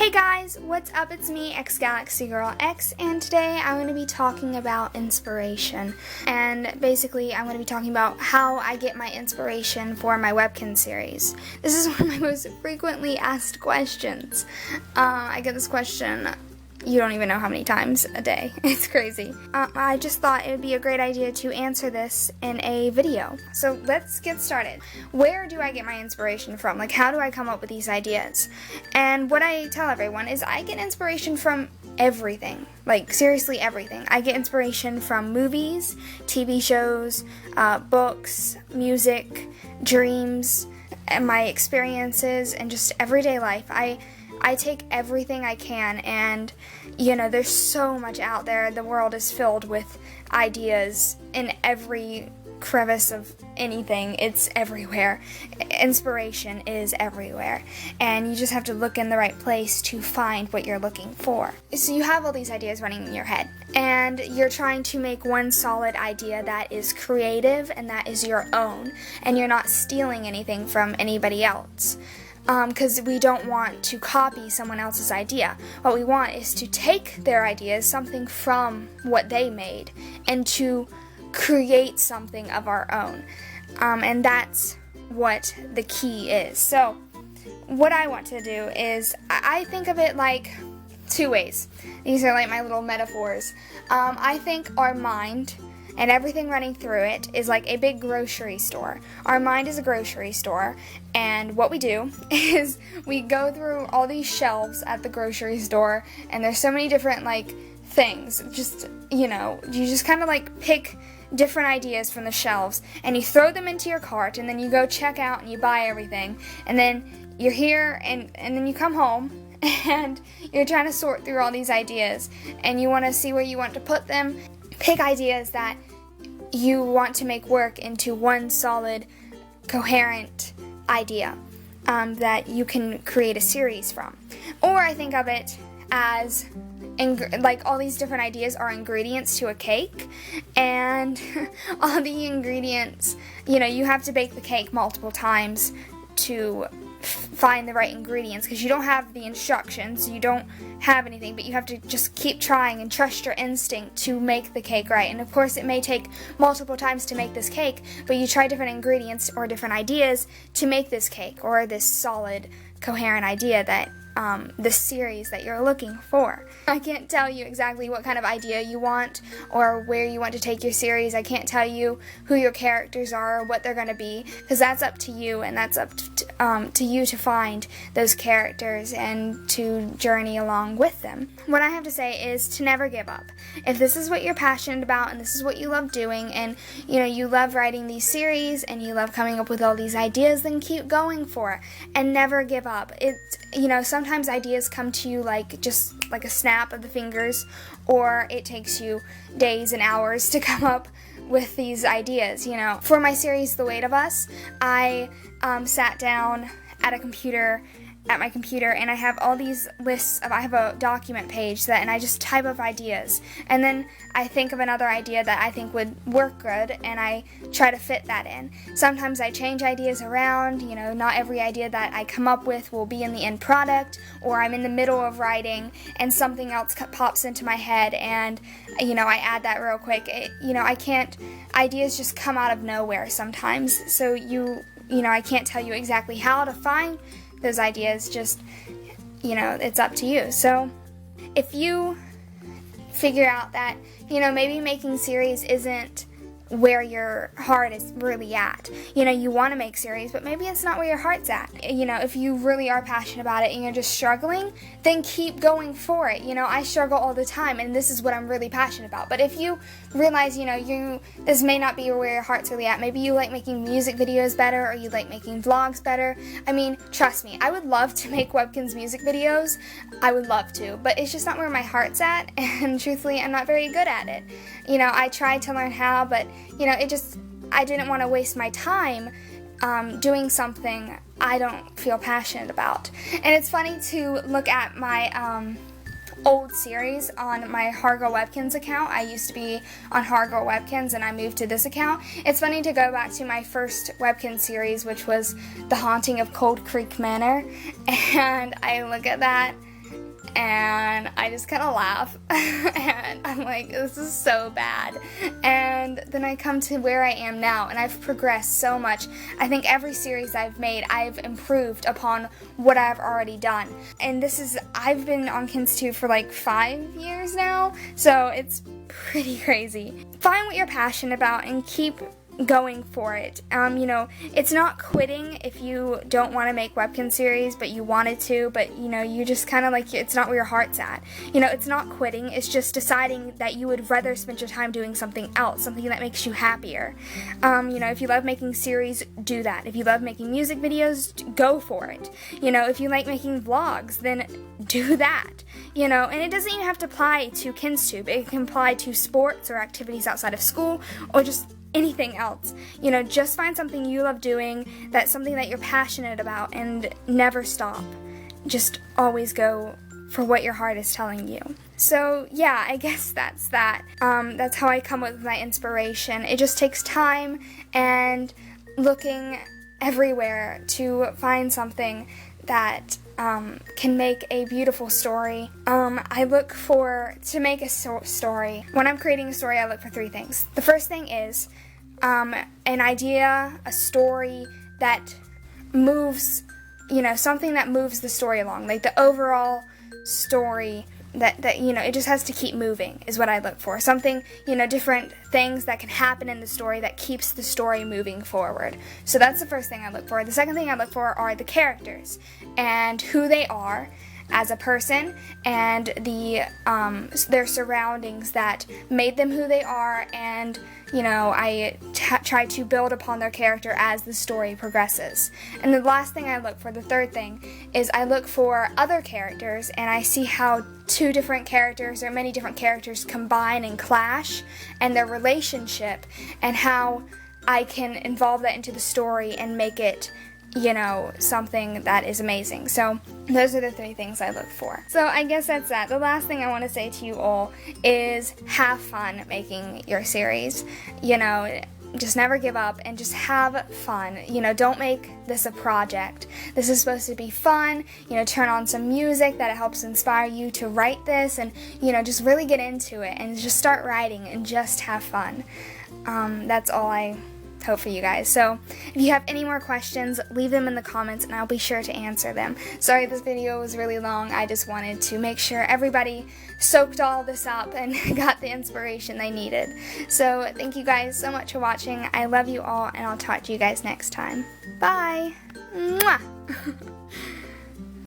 Hey guys, what's up? It's me, xGalaxi Girlx, and today I'm going to be talking about inspiration. And basically, I'm going to be talking about how I get my inspiration for my webkin series. This is one of my most frequently asked questions. I get this question, you don't even know how many times a day. It's crazy. I just thought it would be a great idea to answer this in a video. So let's get started. Where do I get my inspiration from? Like, how do I come up with these ideas? And what I tell everyone is I get inspiration from everything. Like, seriously everything. I get inspiration from movies, TV shows, books, music, dreams, and my experiences, and just everyday life. I take everything I can, and there's so much out there. The world is filled with ideas in every crevice of anything. It's everywhere. Inspiration is everywhere, and you just have to look in the right place to find what you're looking for. So you have all these ideas running in your head, and you're trying to make one solid idea that is creative and that is your own, and you're not stealing anything from anybody else. Because we don't want to copy someone else's idea. What we want is to take their ideas, something from what they made, and to create something of our own. And that's what the key is. So, what I want to do is, I think of it like two ways. These are like my little metaphors. I think our mind and everything running through it is like a big grocery store. Our mind is a grocery store, and what we do is we go through all these shelves at the grocery store, and there's so many different things. Just, you just kind of pick different ideas from the shelves, and you throw them into your cart, and then you go check out and you buy everything, and then you're here, and then you come home, and you're trying to sort through all these ideas, and you want to see where you want to put them. Pick ideas that you want to make work into one solid, coherent idea that you can create a series from. Or I think of it as all these different ideas are ingredients to a cake, and all the ingredients, you have to bake the cake multiple times to find the right ingredients, because you don't have the instructions, you don't have anything, but you have to just keep trying and trust your instinct to make the cake right. And of course it may take multiple times to make this cake, but you try different ingredients or different ideas to make this cake or this solid, coherent idea that the series that you're looking for. I can't tell you exactly what kind of idea you want or where you want to take your series. I can't tell you who your characters are or what they're going to be, because that's up to you, and that's up to you to find those characters and to journey along with them. What I have to say is to never give up. If this is what you're passionate about and this is what you love doing, and you love writing these series and you love coming up with all these ideas, then keep going for it and never give up. Sometimes ideas come to you just like a snap of the fingers, or it takes you days and hours to come up with these ideas. For my series, The Weight of Us, I sat down at my computer, and I have all these lists I have a document page and I just type up ideas, and then I think of another idea that I think would work good, and I try to fit that in. Sometimes I change ideas around, not every idea that I come up with will be in the end product, or I'm in the middle of writing and something else pops into my head, and I add that real quick. Ideas just come out of nowhere sometimes, so I can't tell you exactly how to find those ideas, just, it's up to you. So if you figure out that, maybe making series isn't where your heart is really at. You want to make series, but maybe it's not where your heart's at. If you really are passionate about it and you're just struggling, then keep going for it. I struggle all the time, and this is what I'm really passionate about. But if you realize, this may not be where your heart's really at. Maybe you like making music videos better, or you like making vlogs better. I mean, trust me, I would love to make Webkinz music videos. I would love to, but it's just not where my heart's at, and truthfully, I'm not very good at it. I tried to learn how, but I didn't want to waste my time doing something I don't feel passionate about. And it's funny to look at my old series on my Girlx Webkinz account. I used to be on Girlx Webkinz, and I moved to this account. It's funny to go back to my first Webkinz series, which was The Haunting of Cold Creek Manor, and I look at that and I just kind of laugh, and I'm like, this is so bad. And then I come to where I am now, and I've progressed so much. I think every series I've made, I've improved upon what I've already done. And I've been on KinsTube for like 5 years now, so it's pretty crazy. Find what you're passionate about and keep going for it. It's not quitting if you don't want to make webkin series, but you wanted to, but you just kind of like, it's not where your heart's at. It's not quitting, it's just deciding that you would rather spend your time doing something else, something that makes you happier. If you love making series, do that. If you love making music videos, go for it. If you like making vlogs, then do that. And it doesn't even have to apply to KinsTube. It can apply to sports or activities outside of school, or just anything else. Just find something you love doing, that's something that you're passionate about, and never stop. Just always go for what your heart is telling you. So yeah, I guess that's that. That's how I come up with my inspiration. It just takes time and looking everywhere to find something that can make a beautiful story. I look to make a story. When I'm creating a story, I look for 3 things. The first thing is an idea, a story that moves, something that moves the story along, like the overall story that it just has to keep moving is what I look for. Something, different things that can happen in the story that keeps the story moving forward. So that's the first thing I look for. The second thing I look for are the characters and who they are as a person, and their surroundings that made them who they are, and I try to build upon their character as the story progresses. And the last thing I look for, the third thing, is I look for other characters, and I see how 2 different characters or many different characters combine and clash, and their relationship, and how I can involve that into the story and make it something that is amazing. So those are the 3 things I look for. So I guess that's that. The last thing I want to say to you all is have fun making your series. Just never give up and just have fun. Don't make this a project. This is supposed to be fun. Turn on some music that helps inspire you to write this, and just really get into it and just start writing and just have fun. That's all I hope for you guys. So if you have any more questions, leave them in the comments and I'll be sure to answer them. Sorry this video was really long. I just wanted to make sure everybody soaked all this up and got the inspiration they needed. So thank you guys so much for watching. I love you all, and I'll talk to you guys next time. Bye! Mwah!